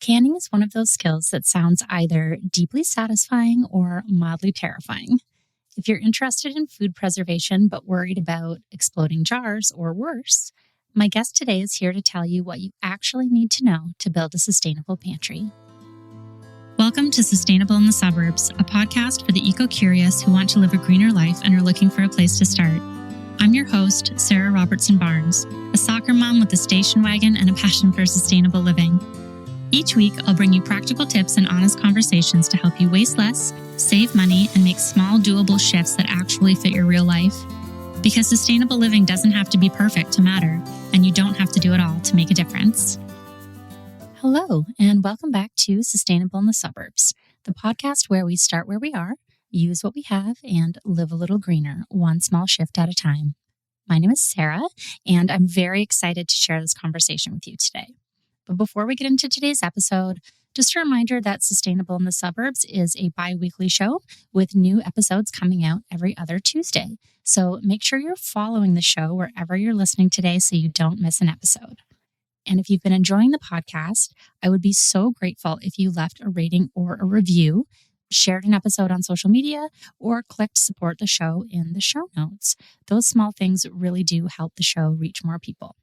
Canning is one of those skills that sounds either deeply satisfying or mildly terrifying. If you're interested in food preservation but worried about exploding jars or worse, my guest today is here to tell you what you actually need to know to build a sustainable pantry. Welcome to Sustainable in the Suburbs, a podcast for the eco-curious who want to live a greener life and are looking for a place to start. I'm your host, Sarah Robertson Barnes, a soccer mom with a station wagon and a passion for sustainable living. Each week, I'll bring you practical tips and honest conversations to help you waste less, save money, and make small, doable shifts that actually fit your real life. Because sustainable living doesn't have to be perfect to matter, and you don't have to do it all to make a difference. Hello, and welcome back to Sustainable in the Suburbs, the podcast where we start where we are, use what we have, and live a little greener, one small shift at a time. My name is Sarah, and I'm very excited to share this conversation with you today. But before we get into today's episode, just a reminder that Sustainable in the Suburbs is a bi-weekly show with new episodes coming out every other Tuesday. So make sure you're following the show wherever you're listening today so you don't miss an episode. And if you've been enjoying the podcast, I would be so grateful if you left a rating or a review, shared an episode on social media, or clicked support the show in the show notes. Those small things really do help the show reach more people.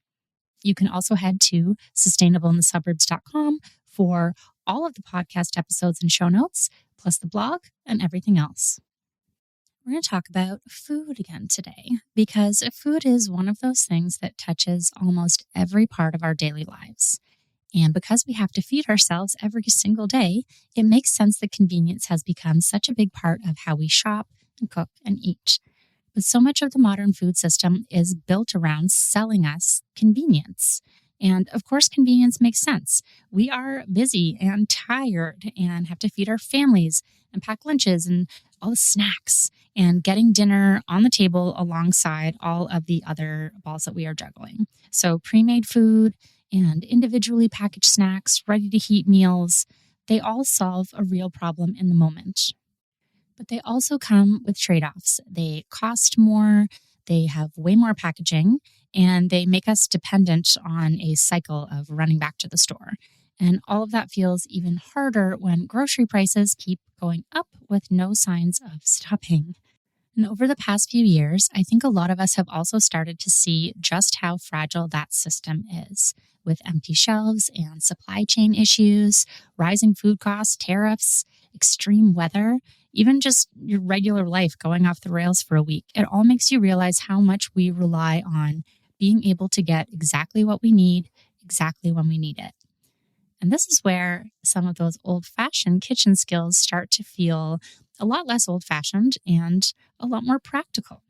You can also head to sustainableinthesuburbs.com for all of the podcast episodes and show notes, plus the blog and everything else. We're going to talk about food again today because food is one of those things that touches almost every part of our daily lives. And because we have to feed ourselves every single day, it makes sense that convenience has become such a big part of how we shop and cook and eat. But so much of the modern food system is built around selling us convenience. And of course, convenience makes sense. We are busy and tired and have to feed our families and pack lunches and all the snacks and getting dinner on the table alongside all of the other balls that we are juggling. So pre-made food and individually packaged snacks, ready-to-heat meals, they all solve a real problem in the moment. But they also come with trade-offs. They cost more, they have way more packaging, and they make us dependent on a cycle of running back to the store. And all of that feels even harder when grocery prices keep going up with no signs of stopping. And over the past few years, I think a lot of us have also started to see just how fragile that system is, with empty shelves and supply chain issues, rising food costs, tariffs, extreme weather, even just your regular life going off the rails for a week. It all makes you realize how much we rely on being able to get exactly what we need, exactly when we need it. And this is where some of those old-fashioned kitchen skills start to feel a lot less old-fashioned and a lot more practical.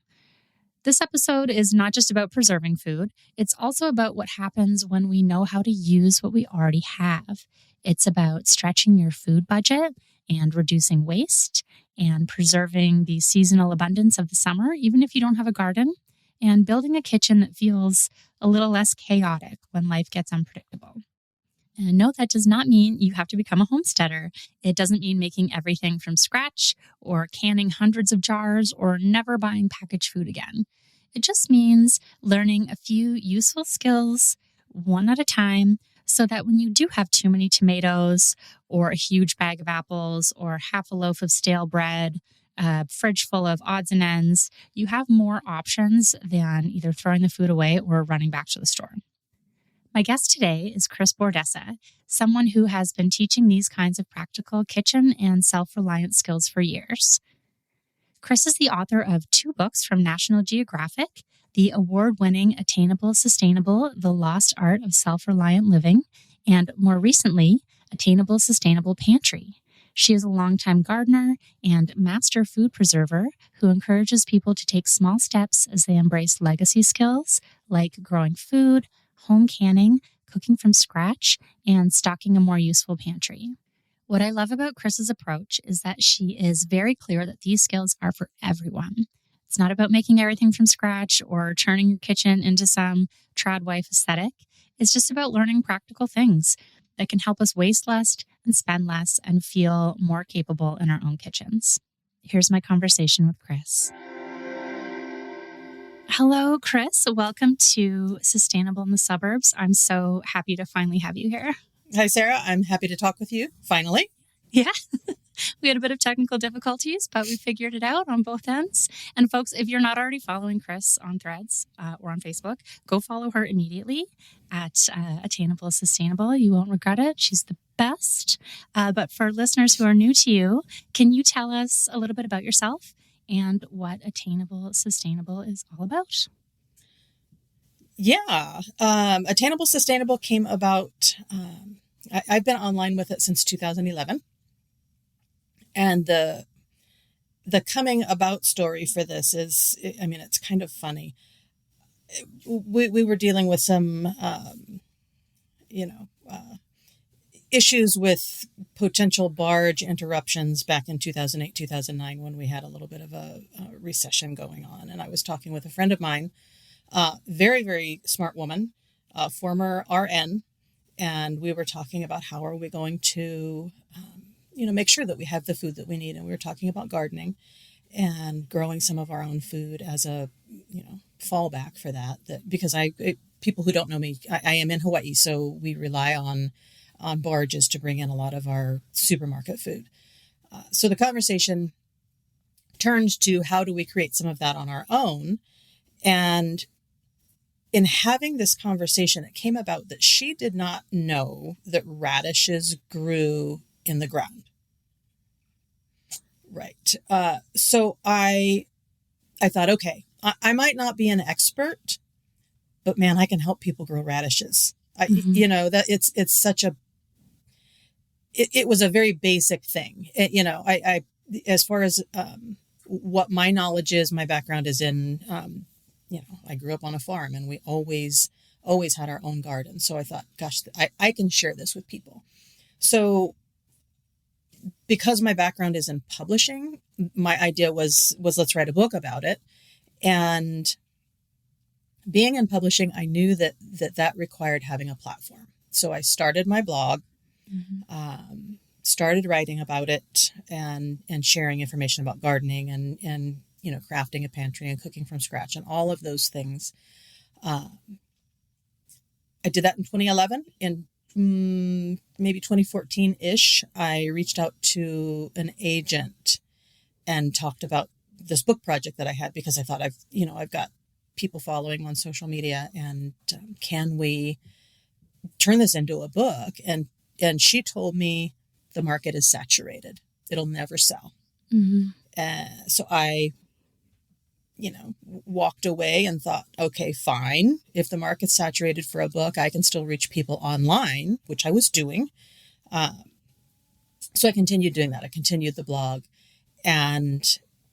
This episode is not just about preserving food. It's also about what happens when we know how to use what we already have. It's about stretching your food budget and reducing waste and preserving the seasonal abundance of the summer, even if you don't have a garden, and building a kitchen that feels a little less chaotic when life gets unpredictable. And no, that does not mean you have to become a homesteader. It doesn't mean making everything from scratch or canning hundreds of jars or never buying packaged food again. It just means learning a few useful skills one at a time so that when you do have too many tomatoes or a huge bag of apples or half a loaf of stale bread, a fridge full of odds and ends, you have more options than either throwing the food away or running back to the store. My guest today is Kris Bordessa, someone who has been teaching these kinds of practical kitchen and self-reliant skills for years. Kris is the author of 2 books from National Geographic, the award-winning Attainable, Sustainable, The Lost Art of Self-Reliant Living, and more recently, Attainable, Sustainable Pantry. She is a longtime gardener and master food preserver who encourages people to take small steps as they embrace legacy skills like growing food, home canning, cooking from scratch, and stocking a more useful pantry. What I love about Kris's approach is that she is very clear that these skills are for everyone. It's not about making everything from scratch or turning your kitchen into some trad wife aesthetic. It's just about learning practical things that can help us waste less and spend less and feel more capable in our own kitchens. Here's my conversation with Kris. Hello, Kris. Welcome to Sustainable in the Suburbs. I'm so happy to finally have you here. Hi, Sarah. I'm happy to talk with you, finally. Yeah. We had a bit of technical difficulties, but we figured it out on both ends. And folks, if you're not already following Kris on Threads or on Facebook, go follow her immediately at Attainable Sustainable. You won't regret it. She's the best. But for listeners who are new to you, can you tell us a little bit about yourself and what Attainable Sustainable is all about? Yeah. Attainable Sustainable came about, I've been online with it since 2011. And the coming about story for this is, I mean, it's kind of funny. We were dealing with some, issues with potential barge interruptions back in 2008, 2009, when we had a little bit of a recession going on. And I was talking with a friend of mine, very, very smart woman, former RN. And we were talking about how are we going to, make sure that we have the food that we need. And we were talking about gardening and growing some of our own food as a, fallback for that. Because people who don't know me, I am in Hawaii, so we rely on barges to bring in a lot of our supermarket food. So the conversation turned to how do we create some of that on our own? And in having this conversation, it came about that she did not know that radishes grew in the ground. Right. So I thought, okay, I might not be an expert, but man, I can help people grow radishes. That it's such a, it was a very basic thing. I as far as what my knowledge is, my background is in, I grew up on a farm and we always had our own garden. So I thought, gosh, I can share this with people. So because my background is in publishing, my idea was let's write a book about it. And being in publishing, I knew that required having a platform. So I started my blog, started writing about it and sharing information about gardening and crafting a pantry and cooking from scratch and all of those things. I did that in 2011. In maybe 2014-ish, I reached out to an agent and talked about this book project that I had because I thought I've got people following on social media and can we turn this into a book? And she told me the market is saturated. It'll never sell. So I walked away and thought, okay, fine. If the market's saturated for a book, I can still reach people online, which I was doing. So I continued doing that. I continued the blog. And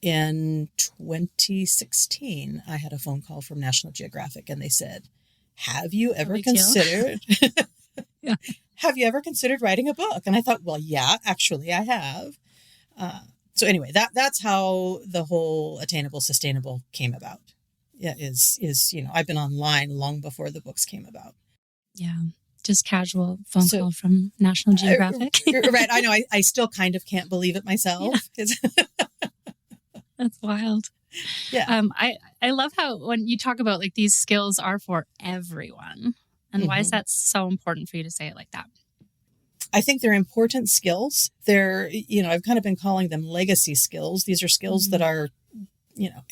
in 2016, I had a phone call from National Geographic and they said, have you ever considered, Yeah. Have you ever considered writing a book? And I thought, well, yeah, actually I have. So anyway, that's how the whole Attainable Sustainable came about. Yeah, is I've been online long before the books came about. Yeah, just casual phone call from National Geographic. Right, I know. I still kind of can't believe it myself. Yeah. That's wild. Yeah. I love how when you talk about like these skills are for everyone, and why is that so important for you to say it like that? I think they're important skills. They're, I've kind of been calling them legacy skills. These are skills that our,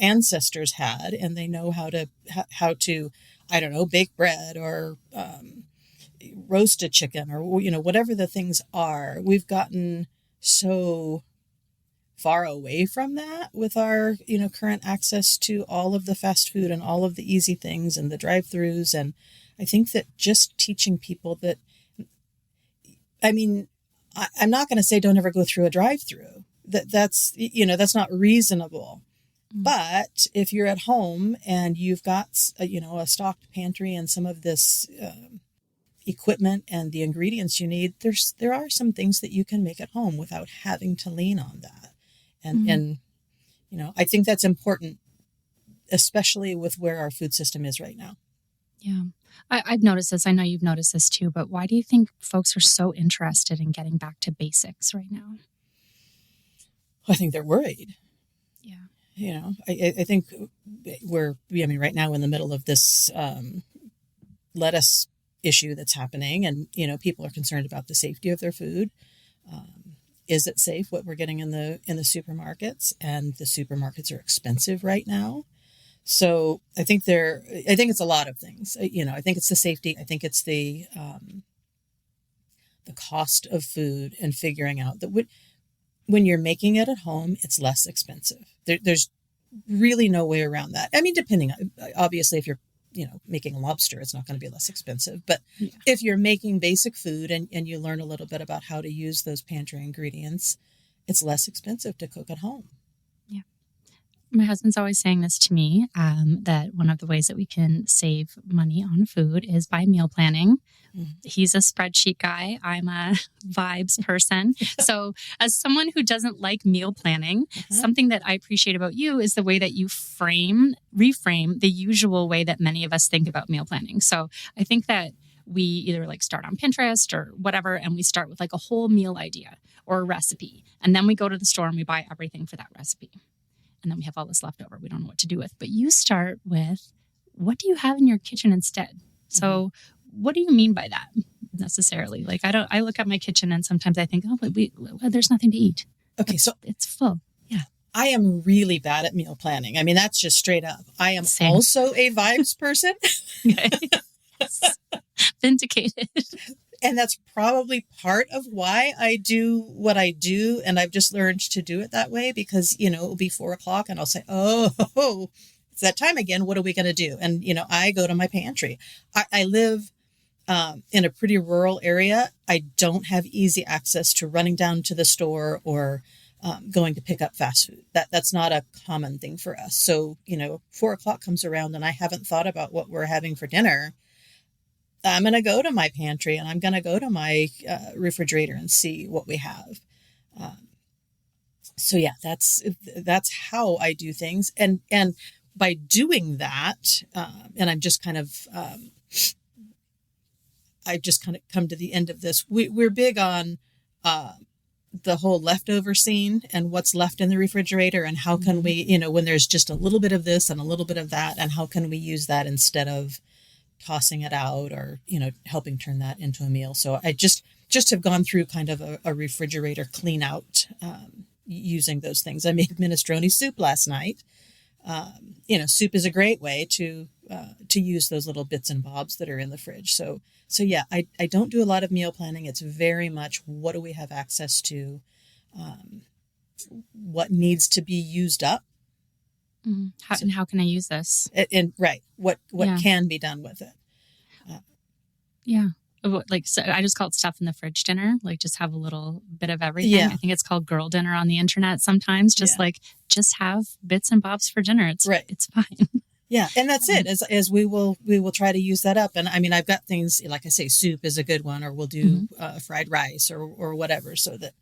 ancestors had, and they know how to, I don't know, bake bread or roast a chicken or, whatever the things are. We've gotten so far away from that with our, current access to all of the fast food and all of the easy things and the drive-throughs. And I think that just teaching people that, I'm not going to say don't ever go through a drive-through. That's not reasonable. But if you're at home and you've got, a stocked pantry and some of this equipment and the ingredients you need, there are some things that you can make at home without having to lean on that. And I think that's important, especially with where our food system is right now. Yeah. I've noticed this. I know you've noticed this too, but why do you think folks are so interested in getting back to basics right now? I think they're worried. Yeah. I think we're, right now in the middle of this, let us issue that's happening, and people are concerned about the safety of their food. Is it safe what we're getting in the supermarkets? And the supermarkets are expensive right now. So I think it's a lot of things. I think it's the safety. I think it's the cost of food, and figuring out that when you're making it at home, it's less expensive. There's really no way around that. I mean, depending, obviously, if you're making lobster, it's not going to be less expensive. But if you're making basic food and you learn a little bit about how to use those pantry ingredients, it's less expensive to cook at home. Yeah. My husband's always saying this to me, that one of the ways that we can save money on food is by meal planning. He's a spreadsheet guy. I'm a vibes person. So as someone who doesn't like meal planning, something that I appreciate about you is the way that you reframe the usual way that many of us think about meal planning. So I think that we either start on Pinterest or whatever, and we start with a whole meal idea or a recipe. And then we go to the store and we buy everything for that recipe. And then we have all this left over we don't know what to do with. But you start with, what do you have in your kitchen instead? So what do you mean by that necessarily? I look at my kitchen and sometimes I think, but there's nothing to eat. Okay, so it's full. Yeah. I am really bad at meal planning. I mean, that's just straight up. I am also a vibes person. Yes. Vindicated. And that's probably part of why I do what I do. And I've just learned to do it that way because, it'll be 4:00 and I'll say, oh, it's that time again. What are we going to do? And, I go to my pantry. I live in a pretty rural area. I don't have easy access to running down to the store or going to pick up fast food. That's not a common thing for us. So, 4:00 comes around and I haven't thought about what we're having for dinner. I'm going to go to my pantry and I'm going to go to my refrigerator and see what we have. So yeah, that's how I do things. And by doing that, and I'm just kind of, I've just kind of come to the end of this. We're big on the whole leftover scene and what's left in the refrigerator, and how can we, when there's just a little bit of this and a little bit of that, and how can we use that instead of tossing it out or, helping turn that into a meal. So I just have gone through kind of a refrigerator clean out using those things. I made minestrone soup last night. Soup is a great way to use those little bits and bobs that are in the fridge. So yeah, I don't do a lot of meal planning. It's very much, what do we have access to? What needs to be used up? How can I use this? And right, what can be done with it? So I just call it stuff in the fridge dinner. Just have a little bit of everything. Yeah. I think it's called girl dinner on the internet sometimes. Just have bits and bobs for dinner. It's right. It's fine. Yeah, and that's it. As we will try to use that up. And I mean, I've got things like I say, soup is a good one, or we'll do fried rice or whatever, so that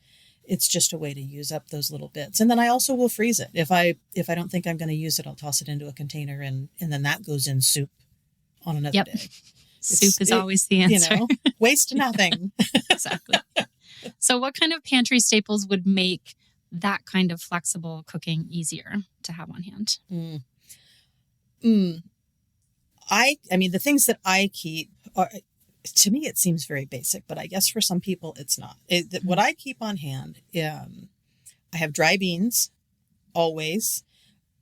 it's just a way to use up those little bits. And then I also will freeze it. If I don't think I'm going to use it, I'll toss it into a container, and then that goes in soup on another day. Soup is always the answer. Waste nothing. Exactly. So what kind of pantry staples would make that kind of flexible cooking easier to have on hand? I mean, the things that I keep are, to me, it seems very basic, but I guess for some people it's not. What I keep on hand, I have dry beans always.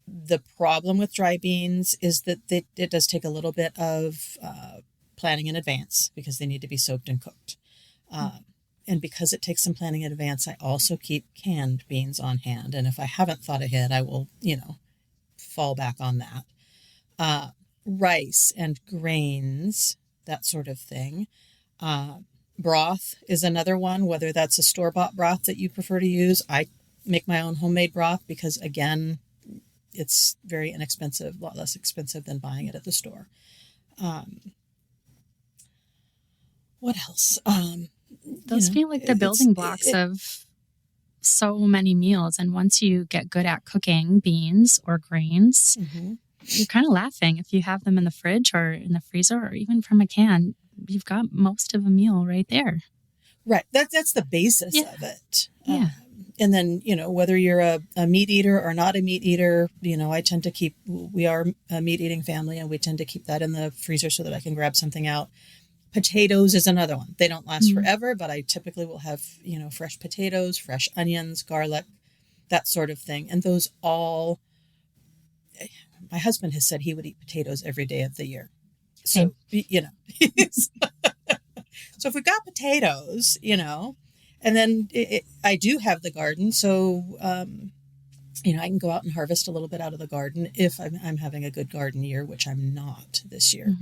The problem with dry beans is that it does take a little bit of planning in advance because they need to be soaked and cooked. And because it takes some planning in advance, I also keep canned beans on hand. And if I haven't thought ahead, I will, fall back on that. Rice and grains, that sort of thing. Broth is another one, whether that's a store-bought broth that you prefer to use. I make my own homemade broth because, again, it's very inexpensive, a lot less expensive than buying it at the store. What else? Those feel like the building blocks of so many meals. And once you get good at cooking beans or grains, you're kind of laughing. If you have them in the fridge or in the freezer or even from a can, you've got most of a meal right there. Right. That's the basis of it. Yeah. And then, whether you're a meat eater or not a meat eater, I tend to we are a meat eating family, and we tend to keep that in the freezer so that I can grab something out. Potatoes is another one. They don't last forever, but I typically will have, fresh potatoes, fresh onions, garlic, that sort of thing. And those all, my husband has said he would eat potatoes every day of the year. So, so if we've got potatoes, and then I do have the garden. So, I can go out and harvest a little bit out of the garden if I'm having a good garden year, which I'm not this year.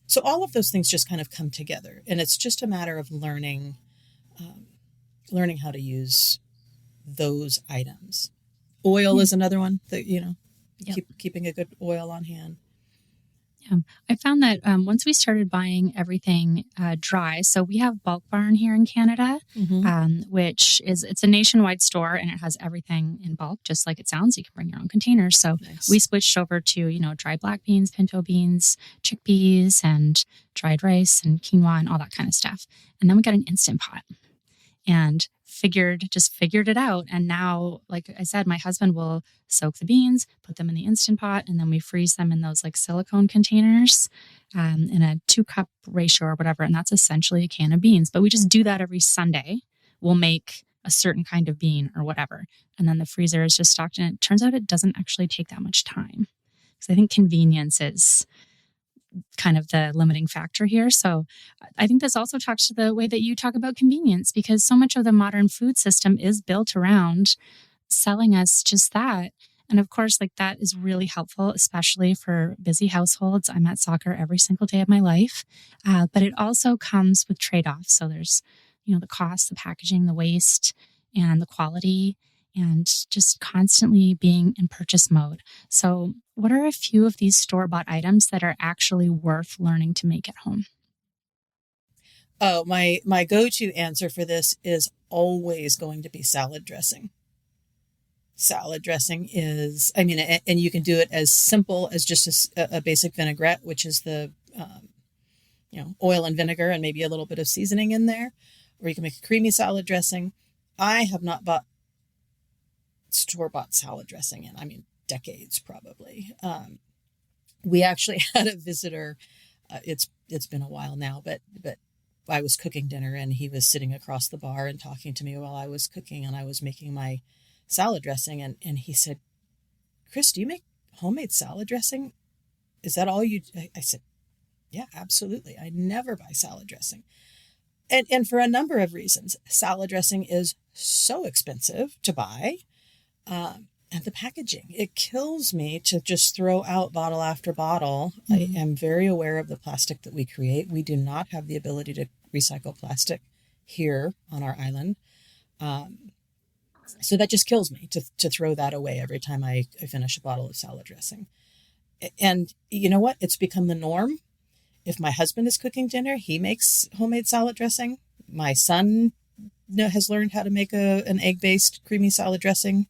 So all of those things just kind of come together, and it's just a matter of learning how to use those items. Oil is another one that, keeping a good oil on hand. Yeah, I found that once we started buying everything dry, so we have Bulk Barn here in Canada, which it's a nationwide store, and it has everything in bulk, just like it sounds. You can bring your own containers. So we switched over to, dry black beans, pinto beans, chickpeas, and dried rice and quinoa and all that kind of stuff. And then we got an Instant Pot and figured it out. And now, like I said, my husband will soak the beans, put them in the Instant Pot, and then we freeze them in those like silicone containers in a 2-cup ratio or whatever. And that's essentially a can of beans. But we just do that every Sunday. We'll make a certain kind of bean or whatever. And then the freezer is just stocked. And it turns out it doesn't actually take that much time. Because I think convenience is kind of the limiting factor here. So I think this also talks to the way that you talk about convenience, because so much of the modern food system is built around selling us just that. And of course, like that is really helpful, especially for busy households. I'm at soccer every single day of my life, but it also comes with trade-offs. So there's, the cost, the packaging, the waste, and the quality, and just constantly being in purchase mode. So what are a few of these store-bought items that are actually worth learning to make at home? Oh, my go-to answer for this is always going to be salad dressing. Salad dressing is, and you can do it as simple as just a basic vinaigrette, which is the, oil and vinegar and maybe a little bit of seasoning in there, or you can make a creamy salad dressing. I have not bought store-bought salad dressing in, decades probably. We actually had a visitor. It's been a while now, but I was cooking dinner and he was sitting across the bar and talking to me while I was cooking, and I was making my salad dressing, and he said, "Kris, do you make homemade salad dressing? Is that all you?" I said, "Yeah, absolutely. I never buy salad dressing." And for a number of reasons. Salad dressing is so expensive to buy. And the packaging, it kills me to just throw out bottle after bottle. I am very aware of the plastic that we create. We do not have the ability to recycle plastic here on our island. So that just kills me to throw that away every time I finish a bottle of salad dressing. And you know what? It's become the norm. If my husband is cooking dinner, he makes homemade salad dressing. My son has learned how to make an egg-based creamy salad dressing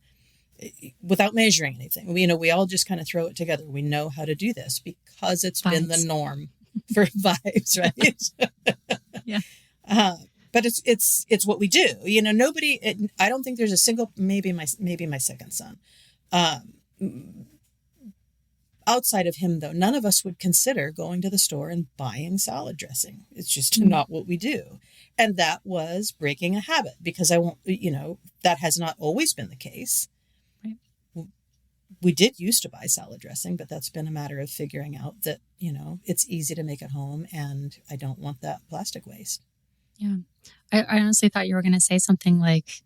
without measuring anything. We all just kind of throw it together. We know how to do this because it's been the norm for vibes, right? Yeah. But it's what we do. Nobody. I don't think there's a single. Maybe my second son. Outside of him, though, none of us would consider going to the store and buying salad dressing. It's just not what we do. And that was breaking a habit, because I won't, that has not always been the case. Right. We did used to buy salad dressing, but that's been a matter of figuring out that, it's easy to make at home, and I don't want that plastic waste. Yeah. I honestly thought you were going to say something like,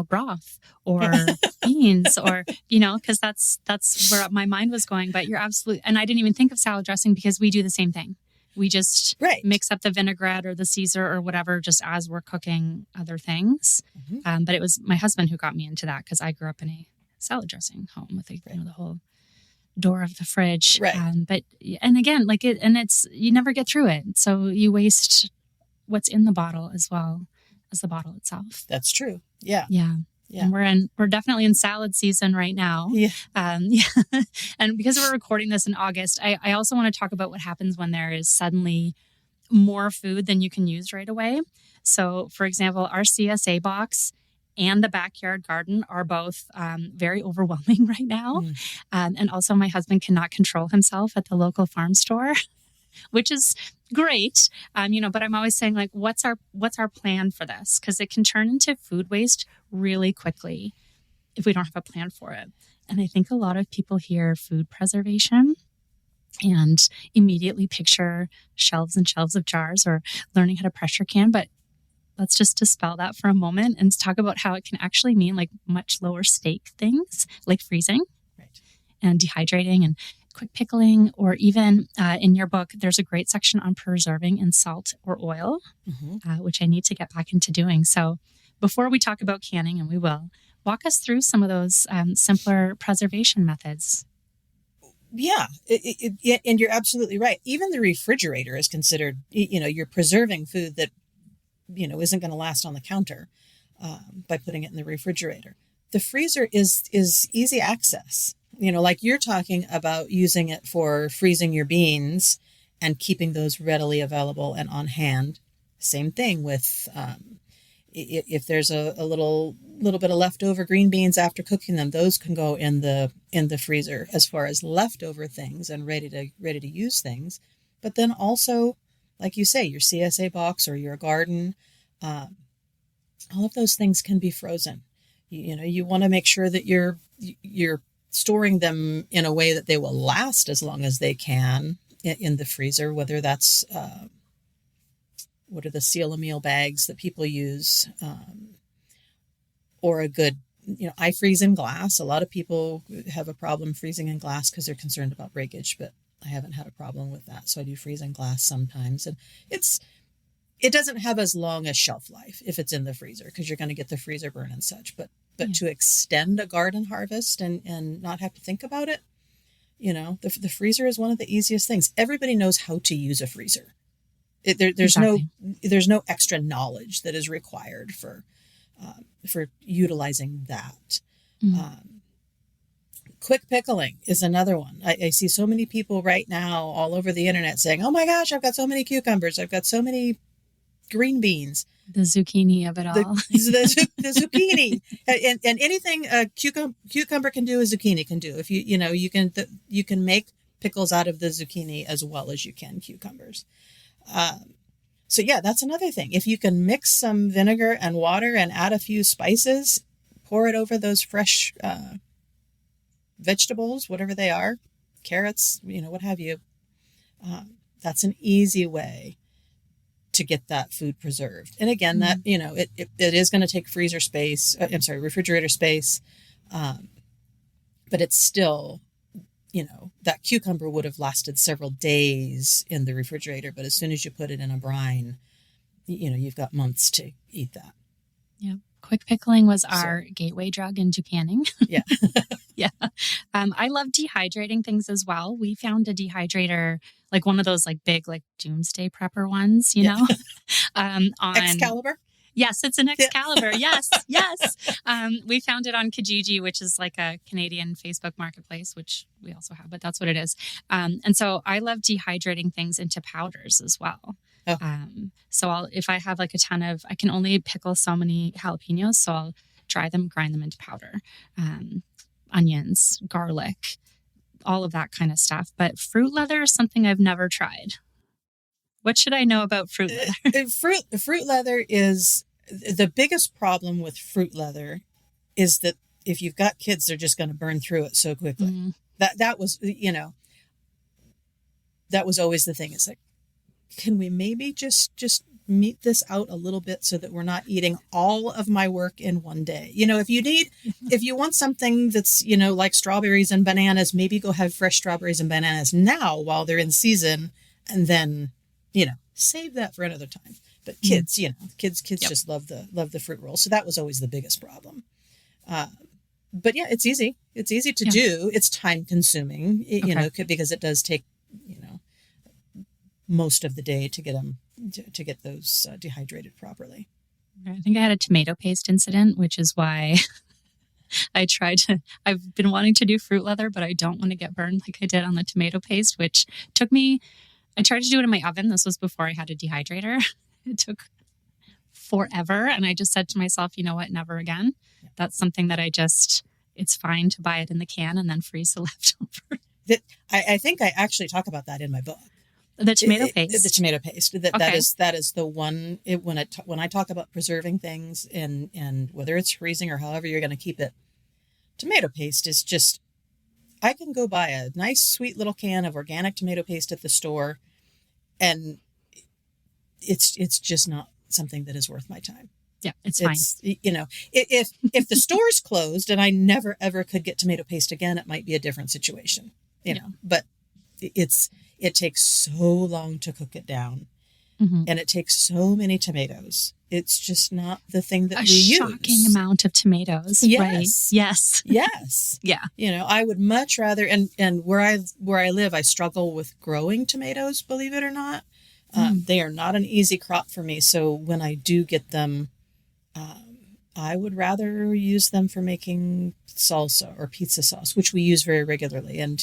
broth or beans or, because that's where my mind was going. But you're absolutely, and I didn't even think of salad dressing, because we do the same thing. We just mix up the vinaigrette or the Caesar or whatever, just as we're cooking other things. But it was my husband who got me into that, because I grew up in a salad dressing home with the whole door of the fridge. Right. And again, it's, you never get through it. So you waste what's in the bottle as well as the bottle itself. That's true. Yeah. Yeah. Yeah. And we're definitely in salad season right now. Yeah. And because we're recording this in August, I also want to talk about what happens when there is suddenly more food than you can use right away. So, for example, our CSA box and the backyard garden are both very overwhelming right now. And also my husband cannot control himself at the local farm store. which is great. But I'm always saying, like, what's our plan for this? Because it can turn into food waste really quickly if we don't have a plan for it. And I think a lot of people hear food preservation and immediately picture shelves and shelves of jars or learning how to pressure can. But let's just dispel that for a moment and talk about how it can actually mean like much lower stake things like freezing and dehydrating and quick pickling, or even in your book, there's a great section on preserving in salt or oil, which I need to get back into doing. So before we talk about canning, and we will, walk us through some of those simpler preservation methods. Yeah, and you're absolutely right. Even the refrigerator is considered, you're preserving food that, isn't going to last on the counter by putting it in the refrigerator. The freezer is easy access. Like you're talking about using it for freezing your beans and keeping those readily available and on hand. Same thing with if there's a little bit of leftover green beans after cooking them, those can go in the freezer as far as leftover things and ready to use things. But then also, like you say, your CSA box or your garden, all of those things can be frozen. You want to make sure that you're storing them in a way that they will last as long as they can in the freezer, whether that's what are the seal a meal bags that people use, or a good, I freeze in glass. A lot of people have a problem freezing in glass because they're concerned about breakage, but I haven't had a problem with that. So I do freeze in glass sometimes, and it doesn't have as long a shelf life if it's in the freezer because you're going to get the freezer burn and such. But to extend a garden harvest and not have to think about it, the freezer is one of the easiest things. Everybody knows how to use a freezer. There's no extra knowledge that is required for utilizing that. Quick pickling is another one. I see so many people right now all over the internet saying, "Oh my gosh, I've got so many cucumbers. I've got so many green beans." The zucchini of it all. The zucchini and anything a cucumber can do, a zucchini can do. If you can make pickles out of the zucchini as well as you can cucumbers. So yeah, that's another thing. If you can mix some vinegar and water and add a few spices, pour it over those fresh vegetables, whatever they are, carrots, what have you. That's an easy way to get that food preserved. And again, that, it is going to take refrigerator space. But it's still, that cucumber would have lasted several days in the refrigerator. But as soon as you put it in a brine, you've got months to eat that. Yeah. Quick pickling was our gateway drug into canning. Yeah. Yeah. I love dehydrating things as well. We found a dehydrator, like one of those like big, like doomsday prepper ones, on Excalibur? Yes, it's an Excalibur. Yes. We found it on Kijiji, which is like a Canadian Facebook marketplace, which we also have, but that's what it is. And so I love dehydrating things into powders as well. Oh. So if I have like I can only pickle so many jalapenos, so I'll dry them, grind them into powder. Onions, garlic, all of that kind of stuff. But fruit leather is something I've never tried. What should I know about fruit leather? Fruit leather is the biggest problem with fruit leather is that if you've got kids, they're just going to burn through it so quickly. Mm. That was always the thing. It's like, can we maybe just meet this out a little bit so that we're not eating all of my work in one day? If you want something that's, like strawberries and bananas, maybe go have fresh strawberries and bananas now while they're in season, and then, save that for another time. But kids, kids just love the fruit roll. So that was always the biggest problem. But yeah, it's easy. It's easy to do. It's time consuming, because it does take, most of the day to get them to get those dehydrated properly. I think I had a tomato paste incident, which is why I've been wanting to do fruit leather, but I don't want to get burned like I did on the tomato paste, which I tried to do it in my oven. This was before I had a dehydrator. It took forever. And I just said to myself, you know what, never again. Yeah. That's something that it's fine to buy it in the can and then freeze the leftover. I think I actually talk about that in my book. The tomato paste. The tomato paste. That Okay. that is the one. When I talk about preserving things and whether it's freezing or however you're going to keep it, tomato paste is just. I can go buy a nice sweet little can of organic tomato paste at the store, and it's just not something that is worth my time. Yeah, it's fine. If the store's closed and I never ever could get tomato paste again, it might be a different situation. But it takes so long to cook it down, and it takes so many tomatoes. It's just not the thing that we use. A shocking amount of tomatoes. Yes. Right? Yes. Yes. Yeah. I would much rather, and where I live, I struggle with growing tomatoes, believe it or not. They are not an easy crop for me. So when I do get them, I would rather use them for making salsa or pizza sauce, which we use very regularly. And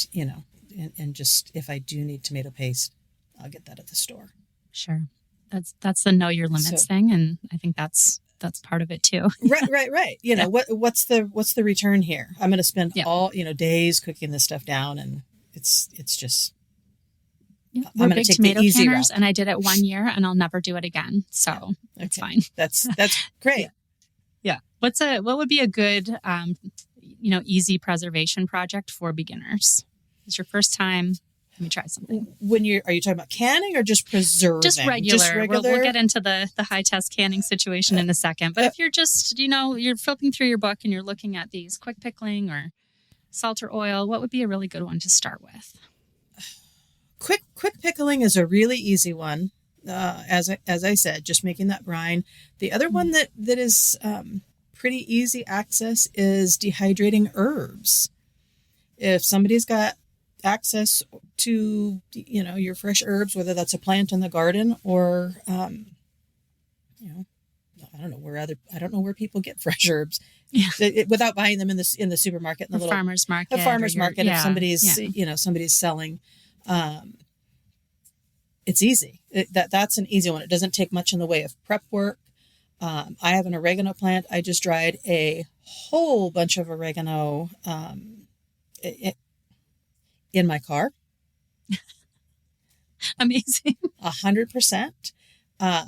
just if I do need tomato paste, I'll get that at the store. Sure. That's the know your limits thing. And I think that's part of it too. Right. What's the return here? I'm going to spend all, days cooking this stuff down, and it's just, we're I'm going big to take tomato the easy canners, route. and I did it 1 year, and I'll never do it again. So it's fine. That's great. Yeah. What would be a good, easy preservation project for beginners? It's your first time. Let me try something. Are you talking about canning or just preserving? Just regular. We'll get into the high test canning situation in a second. But if you're just, you're flipping through your book and you're looking at these quick pickling or salt or oil, what would be a really good one to start with? Quick pickling is a really easy one. As I said, just making that brine. The other one that is pretty easy access is dehydrating herbs. If somebody's got access to your fresh herbs, whether that's a plant in the garden or I don't know where people get fresh herbs without buying them in the supermarket, in the farmer's market. A farmer's market. If somebody's selling, it's easy. That's an easy one. It doesn't take much in the way of prep work. I have an oregano plant. I just dried a whole bunch of oregano in my car. Amazing. 100%. I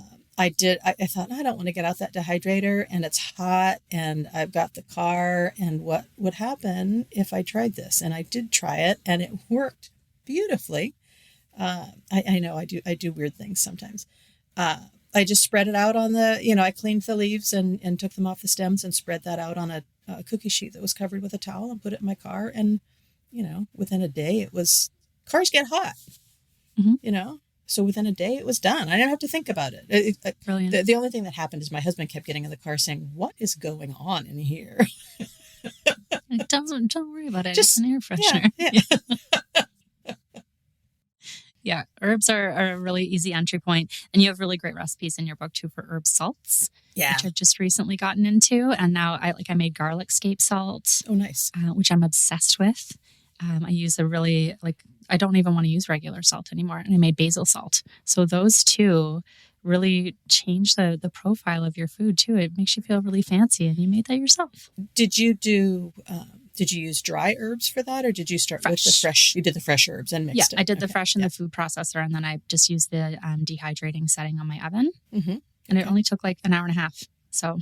thought, I don't want to get out that dehydrator, and it's hot, and I've got the car, and what would happen if I tried this? And I did try it, and it worked beautifully. I know I do weird things sometimes. I just spread it out on I cleaned the leaves and took them off the stems and spread that out on a cookie sheet that was covered with a towel and put it in my car. And, within a day cars get hot, so within a day it was done. I didn't have to think about it. Brilliant. The only thing that happened is my husband kept getting in the car saying, "What is going on in here?" Don't worry about it. Just an air freshener. Yeah, herbs are a really easy entry point. And you have really great recipes in your book, too, for herb salts, which I've just recently gotten into. And now I made garlic scape salt. Oh, nice. Which I'm obsessed with. I use I don't even want to use regular salt anymore. And I made basil salt. So those two really change the profile of your food, too. It makes you feel really fancy. And you made that yourself. Did you use dry herbs for that, or did you start with the fresh? You did the fresh herbs and mixed it. I did the fresh in the food processor, and then I just used the dehydrating setting on my oven. Mm-hmm. And it only took like an hour and a half. So,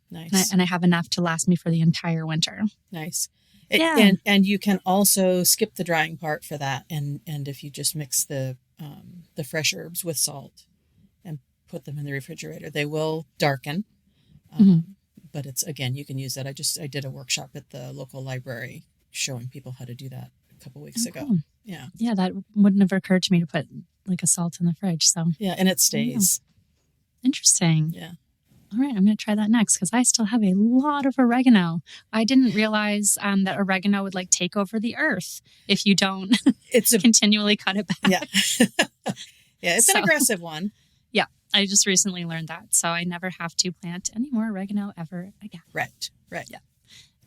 nice. And I have enough to last me for the entire winter. Nice. And you can also skip the drying part for that. And if you just mix the fresh herbs with salt and put them in the refrigerator, they will darken. But it's, again, you can use that. I did a workshop at the local library showing people how to do that a couple weeks ago. Cool. Yeah. Yeah, that wouldn't have occurred to me to put like a salt in the fridge. So and it stays. Interesting. Yeah. All right, I'm going to try that next because I still have a lot of oregano. I didn't realize that oregano would take over the earth if you don't continually cut it back. Yeah. It's an aggressive one. Yeah, I just recently learned that. So I never have to plant any more oregano ever again. Right. Yeah.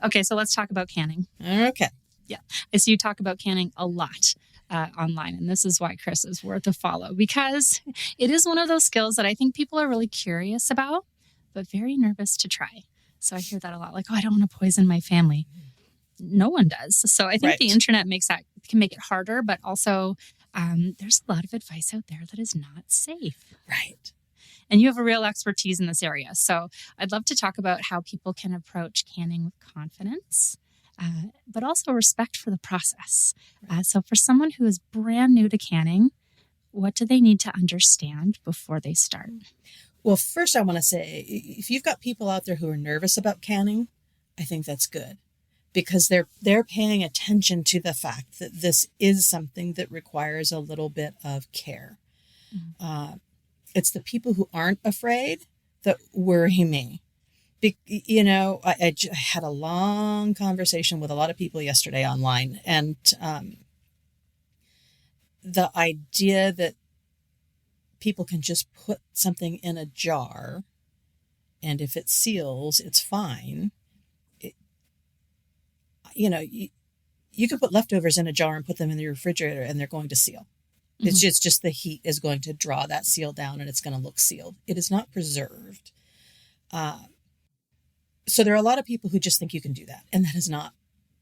Okay, so let's talk about canning. Okay. Yeah. So you talk about canning a lot online, and this is why Kris is worth a follow, because it is one of those skills that I think people are really curious about, but very nervous to try. So I hear that a lot, I don't want to poison my family. No one does. So I think the internet can make it harder, but also There's a lot of advice out there that is not safe. Right. And you have a real expertise in this area. So I'd love to talk about how people can approach canning with confidence, but also respect for the process. So for someone who is brand new to canning, what do they need to understand before they start? Well, first I want to say, if you've got people out there who are nervous about canning, I think that's good, because they're paying attention to the fact that this is something that requires a little bit of care. Mm-hmm. It's the people who aren't afraid that worry me. I had a long conversation with a lot of people yesterday online, and the idea that people can just put something in a jar and if it seals, it's fine. You can put leftovers in a jar and put them in the refrigerator and they're going to seal. Mm-hmm. It's just the heat is going to draw that seal down and it's going to look sealed. It is not preserved. So there are a lot of people who just think you can do that, and that is not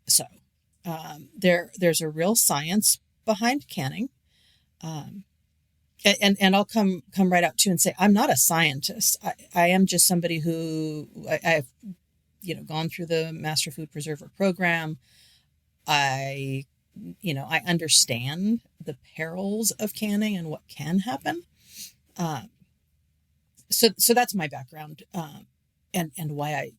so. There's a real science behind canning. And I'll come right out too and say, I'm not a scientist. I am just somebody who I've gone through the Master Food Preserver program. I understand the perils of canning and what can happen. So that's my background, and why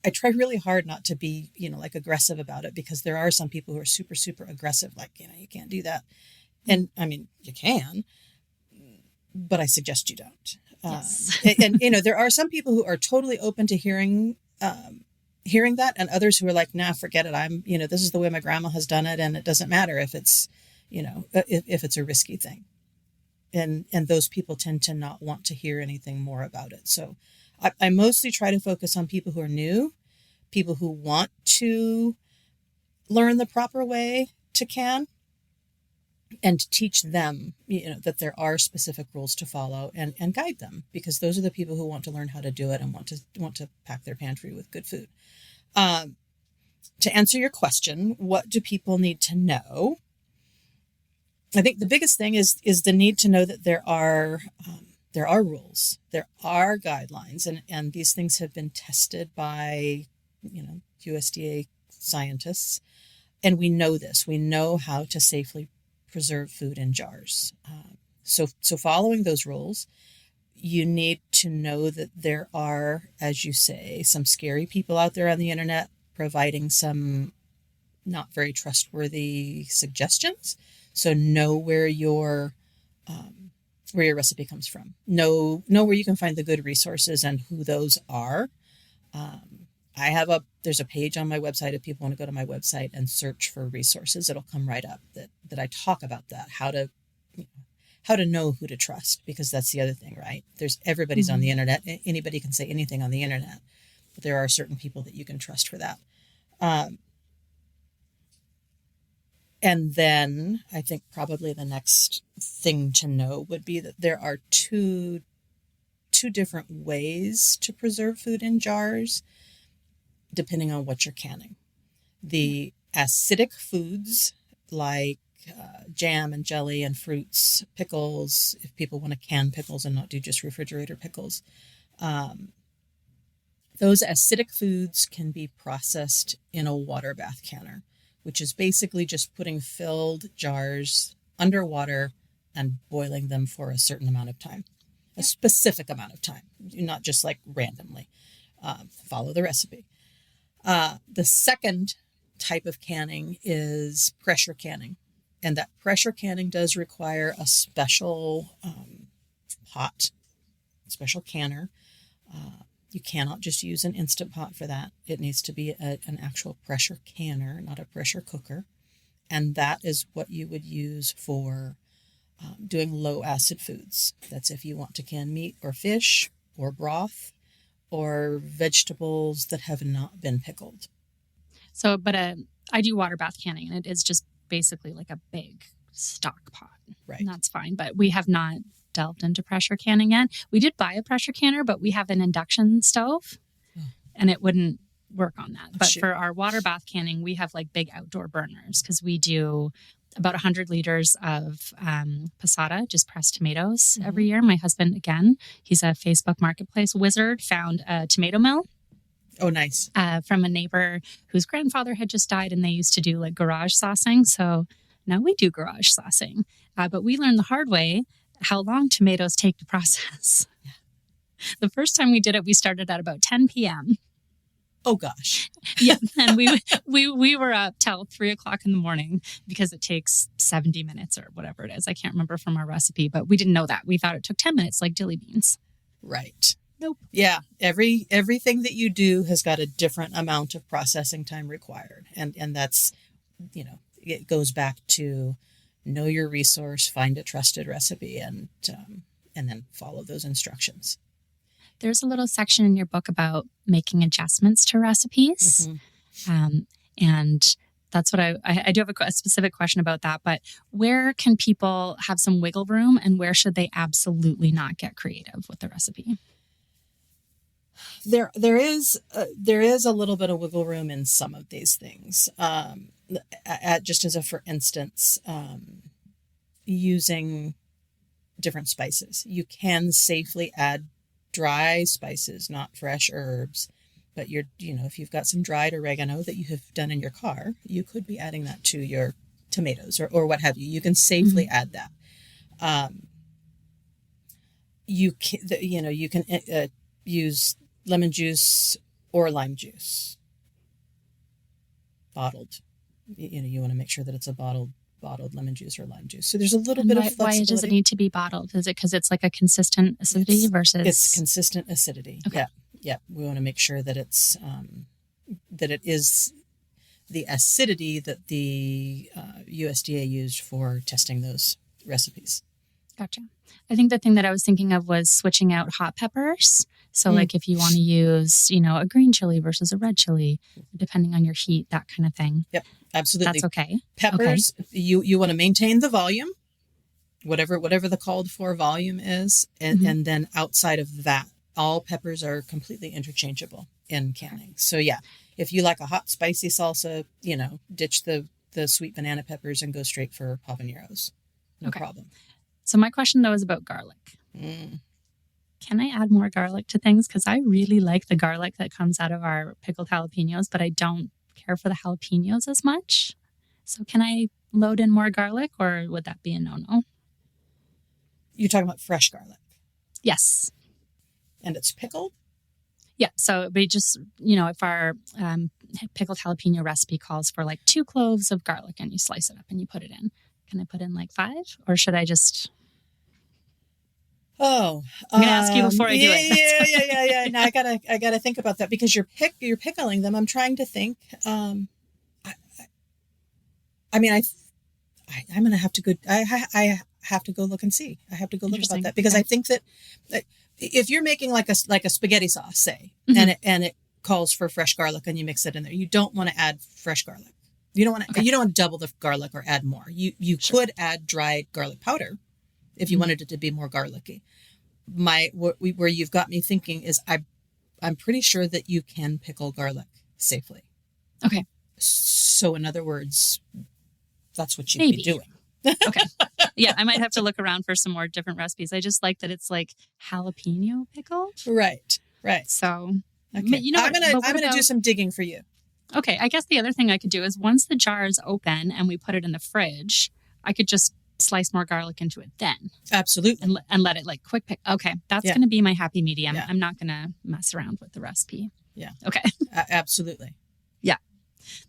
I try really hard not to be aggressive about it, because there are some people who are super, super aggressive, you can't do that. And I mean, you can, but I suggest you don't. Yes. and there are some people who are totally open to hearing that, and others who are like, nah, forget it. This is the way my grandma has done it, and it doesn't matter if it's, if it's a risky thing. And those people tend to not want to hear anything more about it. So I mostly try to focus on people who are new, people who want to learn the proper way to can, and teach them, that there are specific rules to follow, and guide them, because those are the people who want to learn how to do it and want to pack their pantry with good food. To answer your question, what do people need to know? I think the biggest thing is the need to know that there are rules, there are guidelines, and these things have been tested by, USDA scientists, and we know this. We know how to safely preserve food in jars. So following those rules, you need to know that there are, as you say, some scary people out there on the internet providing some not very trustworthy suggestions. So know where your recipe comes from. Know where you can find the good resources and who those are. There's a page on my website. If people want to go to my website and search for resources, it'll come right up that I talk about that, how to know who to trust, because that's the other thing, right? Everybody's on the internet. Anybody can say anything on the internet, but there are certain people that you can trust for that. And then I think probably the next thing to know would be that there are two different ways to preserve food in jars, depending on what you're canning. The acidic foods like jam and jelly and fruits, pickles, if people want to can pickles and not do just refrigerator pickles, those acidic foods can be processed in a water bath canner, which is basically just putting filled jars underwater and boiling them for a certain amount of time, a specific amount of time, not just randomly. Follow the recipe. The second type of canning is pressure canning. And that pressure canning does require a special pot, special canner. You cannot just use an Instant Pot for that. It needs to be an actual pressure canner, not a pressure cooker. And that is what you would use for doing low acid foods. That's if you want to can meat or fish or broth or vegetables that have not been pickled. So, but I do water bath canning, and it is just basically like a big stock pot. Right. And that's fine. But we have not delved into pressure canning yet. We did buy a pressure canner, but we have an induction stove and it wouldn't work on that. But for our water bath canning, we have big outdoor burners, because we do about 100 liters of passata, just pressed tomatoes every year. My husband, again, he's a Facebook marketplace wizard, found a tomato mill. Oh, nice. From a neighbor whose grandfather had just died, and they used to do like garage saucing. So now we do garage saucing. But we learned the hard way how long tomatoes take to process. Yeah. The first time we did it, we started at about 10 p.m. Oh, gosh. Yeah. And we were up till 3 o'clock in the morning because it takes 70 minutes or whatever it is. I can't remember from our recipe, but we didn't know that. We thought it took 10 minutes like dilly beans. Right. Nope. Yeah. Everything that you do has got a different amount of processing time required. And that's, it goes back to know your resource, find a trusted recipe, and then follow those instructions. There's a little section in your book about making adjustments to recipes. Mm-hmm. And that's what I do have a specific question about that. But where can people have some wiggle room, and where should they absolutely not get creative with the recipe? There is a little bit of wiggle room in some of these things. Just as a for instance, using different spices, you can safely add dry spices, not fresh herbs. But if you've got some dried oregano that you have done in your car, you could be adding that to your tomatoes or what have you. You can safely add that. You can use lemon juice or lime juice, bottled. You want to make sure that it's a bottled lemon juice or lime juice. So there's a little bit of flexibility. Why does it need to be bottled? Is it because it's like a consistent acidity versus? It's consistent acidity. Okay. Yeah. We want to make sure that it's that it is the acidity that the USDA used for testing those recipes. Gotcha. I think the thing that I was thinking of was switching out hot peppers. So like if you want to use, a green chili versus a red chili, depending on your heat, that kind of thing. Yep, absolutely. That's okay. Peppers, okay. You want to maintain the volume, whatever the called for volume is. And then outside of that, all peppers are completely interchangeable in canning. So yeah, if you like a hot, spicy salsa, ditch the sweet banana peppers and go straight for habaneros. No problem. So my question, though, is about garlic. Can I add more garlic to things? Because I really like the garlic that comes out of our pickled jalapenos, but I don't care for the jalapenos as much. So can I load in more garlic, or would that be a no-no? You're talking about fresh garlic? Yes. And it's pickled? Yeah. So we just, if our pickled jalapeno recipe calls for like 2 cloves of garlic and you slice it up and you put it in, can I put in like 5, or should I just... Oh, I'm gonna ask you before I do it. Yeah. No, I gotta think about that because you're pickling them. I'm trying to think. I'm gonna have to go. I have to go look and see. I have to go look about that because I think that if you're making like a spaghetti sauce, say, and it calls for fresh garlic and you mix it in there, you don't want to add fresh garlic. You don't want to double the garlic or add more. You could add dried garlic powder if you wanted it to be more garlicky. Where you've got me thinking is I'm pretty sure that you can pickle garlic safely. Okay. So in other words, that's what you'd be doing. Okay. Yeah, I might have to look around for some more different recipes. I just like that it's like jalapeno pickle. Right. So, okay. I'm gonna do some digging for you. Okay. I guess the other thing I could do is once the jar is open and we put it in the fridge, I could just slice more garlic into it then. Absolutely. And let it like quick pick. Okay. That's going to be my happy medium. Yeah. I'm not going to mess around with the recipe. Yeah. Okay. Absolutely. Yeah.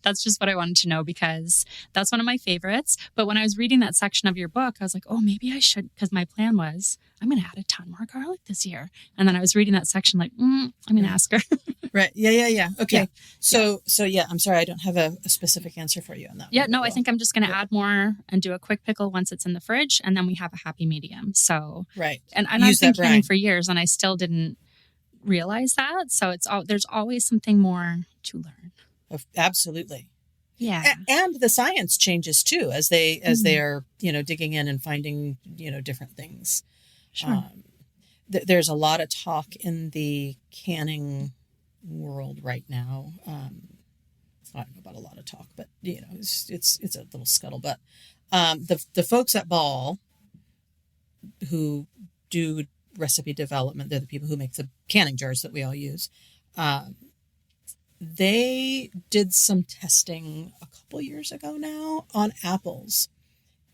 That's just what I wanted to know because that's one of my favorites. But when I was reading that section of your book, I was like, oh, maybe I should, because my plan was I'm going to add a ton more garlic this year. And then I was reading that section like, I'm going to ask her. Right. Yeah. Okay. Yeah. So yeah, I'm sorry. I don't have a specific answer for you on that. Yeah. No, I think I'm just going to add more and do a quick pickle once it's in the fridge. And then we have a happy medium. So, right. And I've been canning for years and I still didn't realize that. So there's always something more to learn. Absolutely. Yeah. And the science changes too, as they are, digging in and finding, different things. Sure. There's a lot of talk in the canning world right now. I don't know about a lot of talk, but it's a little scuttlebutt The folks at Ball who do recipe development, they're the people who make the canning jars that we all use. They did some testing a couple years ago now on apples.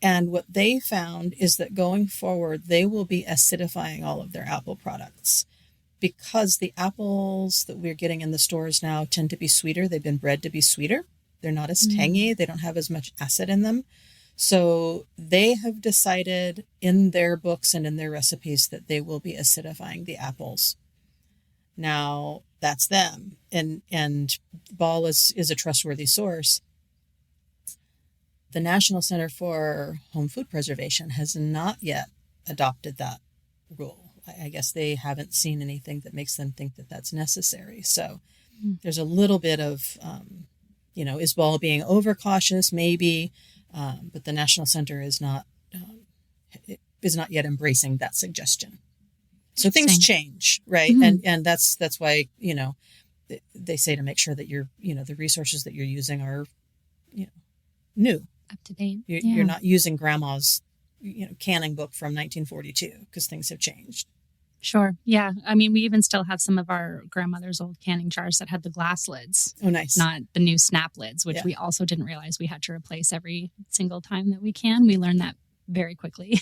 And what they found is that going forward, they will be acidifying all of their apple products because the apples that we're getting in the stores now tend to be sweeter. They've been bred to be sweeter. They're not as tangy. They don't have as much acid in them. So they have decided in their books and in their recipes that they will be acidifying the apples. Now, that's them. And Ball is a trustworthy source. The National Center for Home Food Preservation has not yet adopted that rule. I guess they haven't seen anything that makes them think that that's necessary. So there's a little bit of, is Ball being overcautious? Maybe. But the National Center is not yet embracing that suggestion. So things change, right? Mm-hmm. And that's why, they say to make sure that the resources that you're using are, new. Up to date. You're not using grandma's, canning book from 1942 because things have changed. Sure. Yeah. I mean, we even still have some of our grandmother's old canning jars that had the glass lids. Oh, nice. Not the new snap lids, which we also didn't realize we had to replace every single time that we can. We learned that very quickly.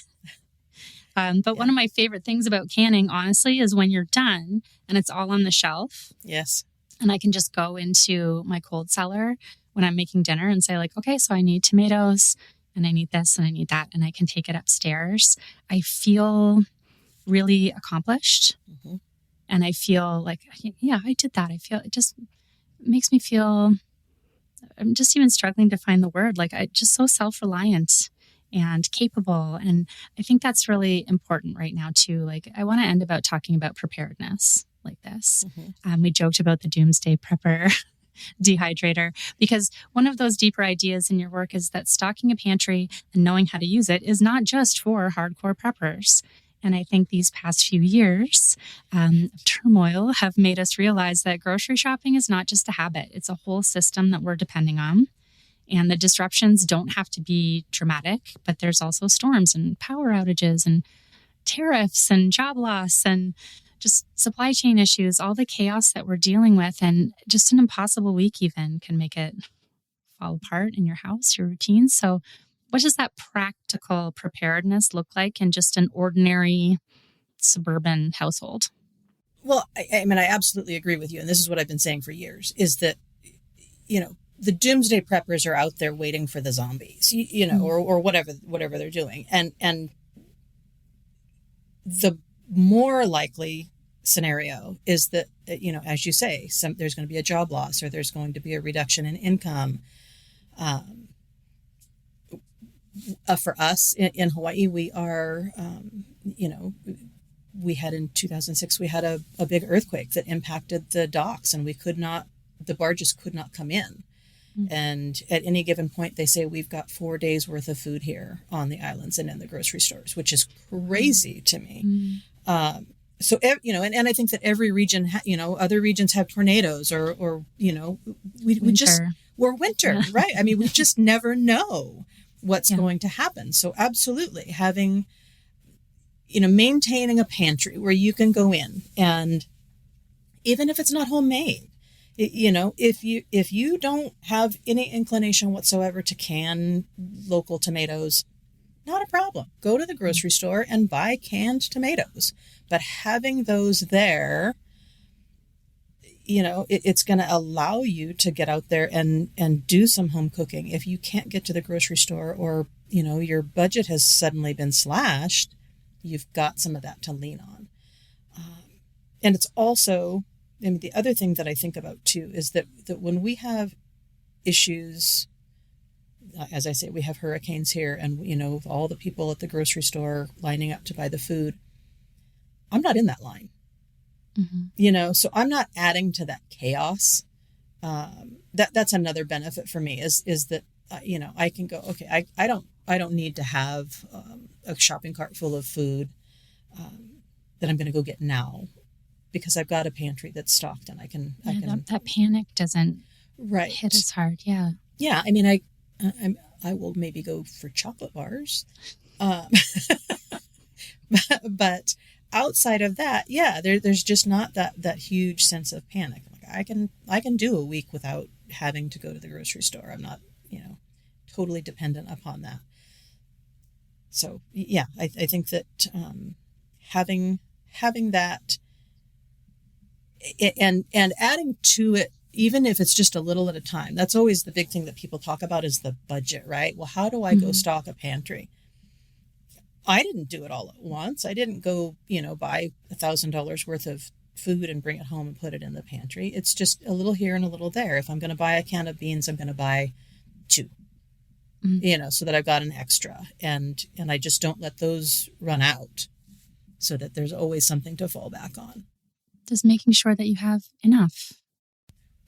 But one of my favorite things about canning, honestly, is when you're done and it's all on the shelf. Yes. And I can just go into my cold cellar when I'm making dinner and say like, okay, so I need tomatoes and I need this and I need that. And I can take it upstairs. I feel really accomplished. Mm-hmm. And I feel like, yeah, I did that. I feel it just makes me feel, I'm just even struggling to find the word. Like I just so self-reliant and capable. And I think that's really important right now too. Like I want to end about talking about preparedness like this. Mm-hmm. We joked about the doomsday prepper dehydrator because one of those deeper ideas in your work is that stocking a pantry and knowing how to use it is not just for hardcore preppers. And I think these past few years of turmoil have made us realize that grocery shopping is not just a habit. It's a whole system that we're depending on. And the disruptions don't have to be dramatic, but there's also storms and power outages and tariffs and job loss and just supply chain issues, all the chaos that we're dealing with. And just an impossible week even can make it fall apart in your house, your routine. So what does that practical preparedness look like in just an ordinary suburban household? Well, I mean, I absolutely agree with you. And this is what I've been saying for years, is that, the doomsday preppers are out there waiting for the zombies, or whatever they're doing. And the more likely scenario is that, as you say, there's going to be a job loss or there's going to be a reduction in income. For us in Hawaii, we are, we had in 2006, we had a big earthquake that impacted the docks and the barges could not come in. Mm-hmm. And at any given point, they say we've got 4 days worth of food here on the islands and in the grocery stores, which is crazy to me. Mm-hmm. So, and I think that every region, other regions have tornadoes or we're winter, right? I mean, we just never know what's going to happen. So absolutely having, maintaining a pantry where you can go in and even if it's not homemade, if you don't have any inclination whatsoever to can local tomatoes, not a problem. Go to the grocery store and buy canned tomatoes. But having those there, it's going to allow you to get out there and do some home cooking. If you can't get to the grocery store or, your budget has suddenly been slashed, you've got some of that to lean on. And it's also, the other thing that I think about too is that when we have issues, as I say, we have hurricanes here and, all the people at the grocery store lining up to buy the food, I'm not in that line. Mm-hmm. So I'm not adding to that chaos. That's another benefit for me is that, I can go, okay, I don't need to have a shopping cart full of food that I'm going to go get now because I've got a pantry that's stocked and I can. That panic doesn't hit as hard. Yeah. Yeah. I mean, I will maybe go for chocolate bars. Um, but outside of that, yeah, there's just not that huge sense of panic. Like I can do a week without having to go to the grocery store. I'm not, totally dependent upon that. So yeah, I think that having that and adding to it, even if it's just a little at a time, that's always the big thing that people talk about is the budget, right? Well, how do I go stock a pantry? I didn't do it all at once. I didn't go, buy $1,000 worth of food and bring it home and put it in the pantry. It's just a little here and a little there. If I'm going to buy a can of beans, I'm going to buy 2, so that I've got an extra, and I just don't let those run out, so that there's always something to fall back on. Just making sure that you have enough.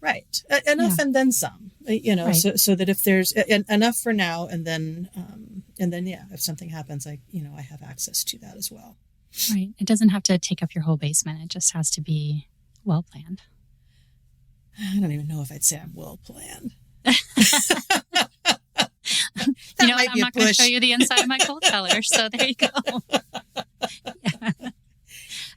Right. Enough and then some, Right. so that if there's enough for now, and then, yeah, if something happens, I have access to that as well. Right. It doesn't have to take up your whole basement. It just has to be well planned. I don't even know if I'd say I'm well planned. I'm not going to show you the inside of my cold cellar. So there you go.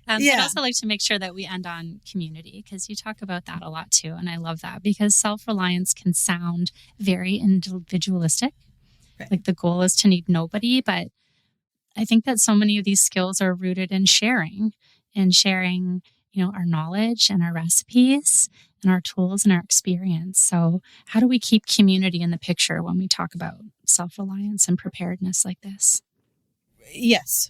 I'd also like to make sure that we end on community, because you talk about that a lot too. And I love that, because self-reliance can sound very individualistic. Right. Like the goal is to need nobody. But I think that so many of these skills are rooted in sharing, our knowledge and our recipes and our tools and our experience. So how do we keep community in the picture when we talk about self-reliance and preparedness like this? Yes.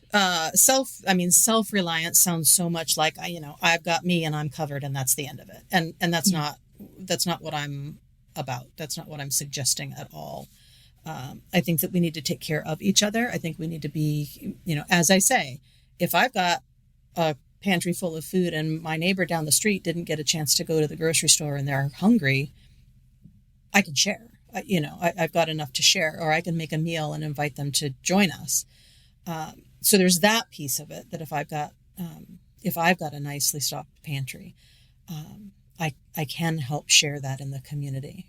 Self-reliance sounds so much like, I've got me and I'm covered and that's the end of it. And that's not what I'm about. That's not what I'm suggesting at all. I think that we need to take care of each other. I think we need to be, as I say, if I've got a pantry full of food and my neighbor down the street didn't get a chance to go to the grocery store and they're hungry, I can share. I've got enough to share, or I can make a meal and invite them to join us. So there's that piece of it, that if I've got a nicely stocked pantry, I can help share that in the community.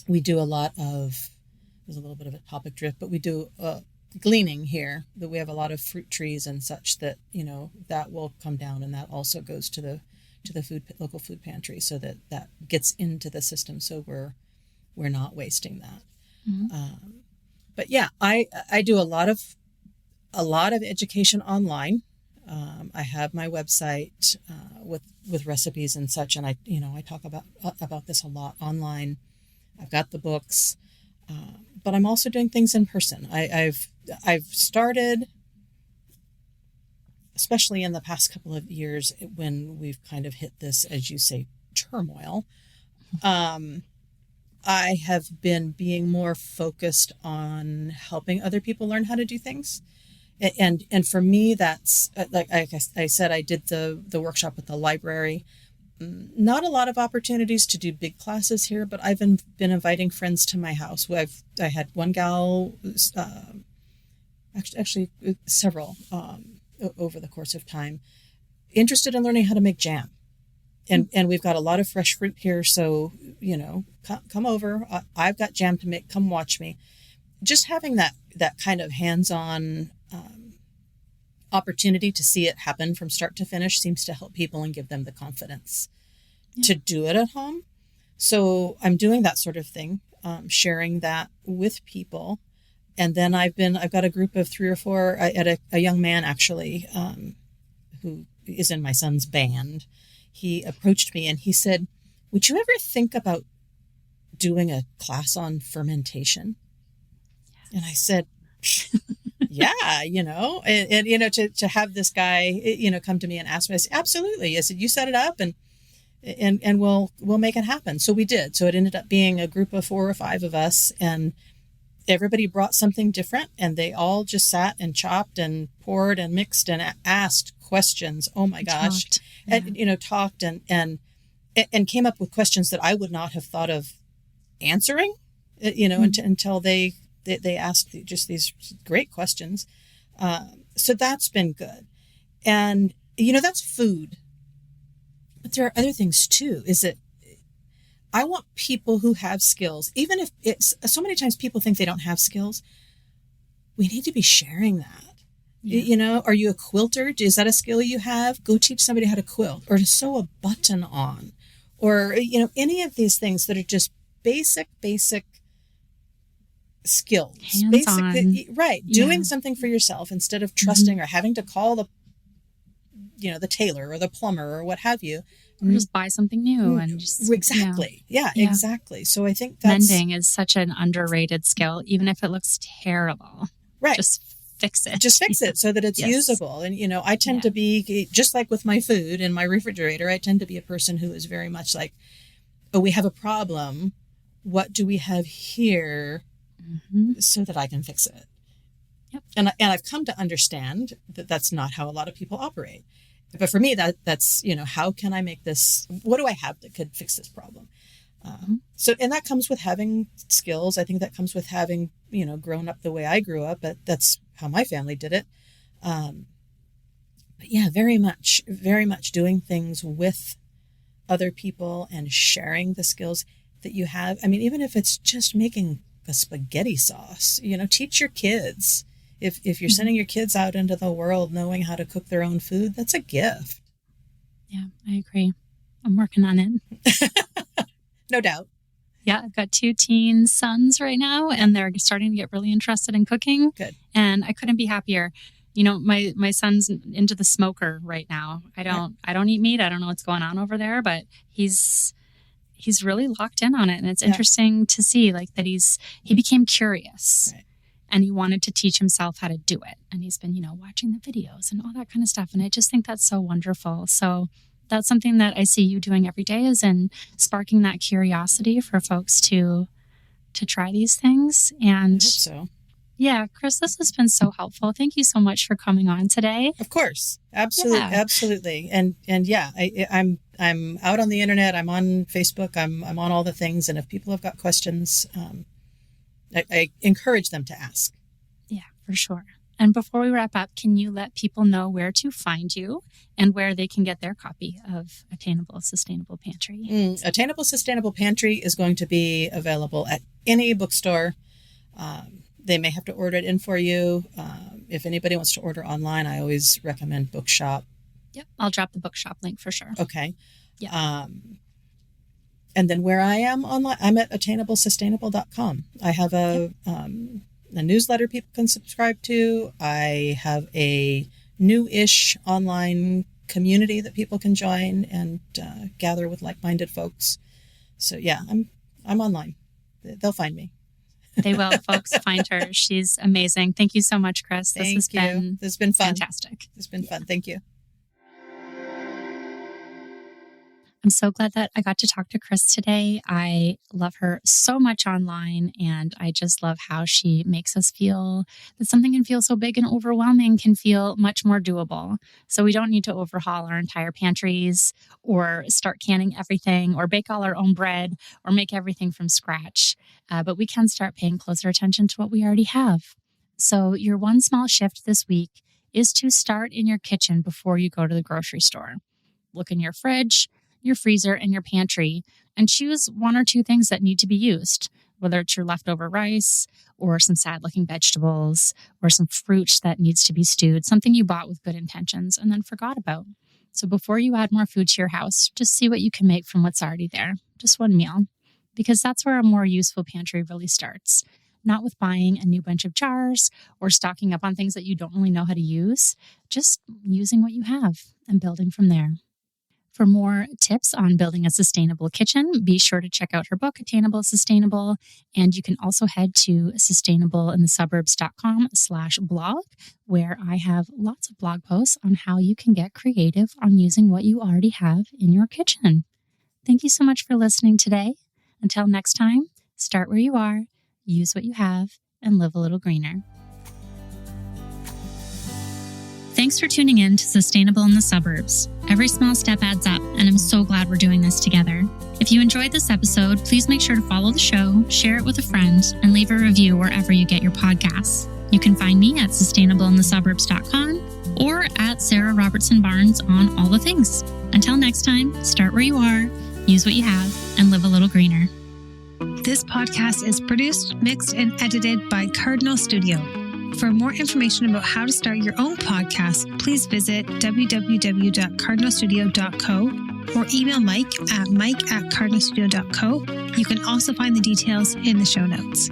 We do a lot of, there's a little bit of a topic drift, but we do gleaning here, that we have a lot of fruit trees and such that, that will come down, and that also goes to the local food pantry, so that gets into the system. So we're not wasting that. Mm-hmm. But yeah, I do a lot of education online. I have my website with recipes and such, and I talk about this a lot online. I've got the books, but I'm also doing things in person. I've started, especially in the past couple of years when we've kind of hit this, as you say, turmoil. I have been being more focused on helping other people learn how to do things. And for me, that's like I said, I did the workshop at the library. Not a lot of opportunities to do big classes here, but I've been inviting friends to my house. I had one gal, actually several over the course of time, interested in learning how to make jam. And we've got a lot of fresh fruit here, so come over. I've got jam to make. Come watch me. Just having that kind of hands-on opportunity to see it happen from start to finish seems to help people and give them the confidence to do it at home. So I'm doing that sort of thing, sharing that with people. And then I've got a group of 3 or 4. I had a young man actually who is in my son's band. He approached me and he said, "Would you ever think about doing a class on fermentation?" Yes. And I said, yeah, and to have this guy, come to me and ask me, I said, absolutely. I said, you set it up and we'll make it happen. So we did. So it ended up being a group of 4 or 5 of us, and everybody brought something different, and they all just sat and chopped and poured and mixed and asked questions. Oh my gosh. Talked. Yeah. And, talked and came up with questions that I would not have thought of answering, until they asked just these great questions. So that's been good. And, that's food. But there are other things too. I want people who have skills, even if it's so many times people think they don't have skills. We need to be sharing that. Yeah. You know, are you a quilter? Is that a skill you have? Go teach somebody how to quilt or to sew a button on, or, you know, any of these things that are just basic skills. Hands-on. Right. Yeah. Doing something for yourself instead of trusting or having to call the tailor or the plumber or what have you. Or just buy something new and just... Exactly. Yeah, exactly. So I think that's... Mending is such an underrated skill, even if it looks terrible. Right. Just fix it. Just fix it so that it's usable. And, you know, I tend to be, just like with my food in my refrigerator, I tend to be a person who is very much like, oh, we have a problem. What do we have here so that I can fix it? Yep. And I've come to understand that that's not how a lot of people operate. But for me, that's, you know, how can I make this, what do I have that could fix this problem? And that comes with having skills. I think that comes with having, you know, grown up the way I grew up. That's how my family did it. But yeah, very much doing things with other people and sharing the skills that you have. I mean, even if it's just making a spaghetti sauce, you know, teach your kids. If you're sending your kids out into the world knowing how to cook their own food, that's a gift. Yeah, I agree. I'm working on it. No doubt. Yeah, I've got 2 teen sons right now, and they're starting to get really interested in cooking. Good. And I couldn't be happier. You know, my son's into the smoker right now. I don't eat meat. I don't know what's going on over there, but he's really locked in on it. And it's interesting to see like that he became curious. Right. And he wanted to teach himself how to do it. And he's been, you know, watching the videos and all that kind of stuff. And I just think that's so wonderful. So that's something that I see you doing every day, is in sparking that curiosity for folks to try these things. And I hope so. Yeah, Kris, this has been so helpful. Thank you so much for coming on today. Of course. Absolutely. Yeah. Absolutely. And yeah, I'm out on the internet. I'm on Facebook. I'm on all the things. And if people have got questions, I encourage them to ask. Yeah, for sure. And before we wrap up, can you let people know where to find you and where they can get their copy of Attainable Sustainable Pantry? Attainable Sustainable Pantry is going to be available at any bookstore. They may have to order it in for you. If anybody wants to order online, I always recommend Bookshop. Yep, I'll drop the Bookshop link for sure. Okay. Yeah. And then where I am online, I'm at attainablesustainable.com. I have a newsletter people can subscribe to. I have a new-ish online community that people can join and gather with like-minded folks. So yeah, I'm online. They'll find me. They will, folks. Find her. She's amazing. Thank you so much, Kris. This has been fun. Fantastic. It's been fun. Thank you. I'm so glad that I got to talk to Kris today. I love her so much online, and I just love how she makes us feel that something can feel so big and overwhelming can feel much more doable. So we don't need to overhaul our entire pantries or start canning everything or bake all our own bread or make everything from scratch. But we can start paying closer attention to what we already have. So your one small shift this week is to start in your kitchen before you go to the grocery store. Look in your fridge, your freezer, and your pantry, and choose 1 or 2 things that need to be used, whether it's your leftover rice or some sad-looking vegetables or some fruit that needs to be stewed, something you bought with good intentions and then forgot about. So before you add more food to your house, just see what you can make from what's already there, just one meal, because that's where a more useful pantry really starts. Not with buying a new bunch of jars or stocking up on things that you don't really know how to use, just using what you have and building from there. For more tips on building a sustainable kitchen, be sure to check out her book, Attainable Sustainable. And you can also head to sustainableinthesuburbs.com/blog, where I have lots of blog posts on how you can get creative on using what you already have in your kitchen. Thank you so much for listening today. Until next time, start where you are, use what you have, and live a little greener. Thanks for tuning in to Sustainable in the Suburbs. Every small step adds up, and I'm so glad we're doing this together. If you enjoyed this episode, please make sure to follow the show, share it with a friend, and leave a review wherever you get your podcasts. You can find me at sustainableinthesuburbs.com or at Sarah Robertson Barnes on all the things. Until next time, start where you are, use what you have, and live a little greener. This podcast is produced, mixed, and edited by Cardinal Studio. For more information about how to start your own podcast, please visit www.cardinalstudio.co or email Mike at mike@cardinalstudio.co. You can also find the details in the show notes.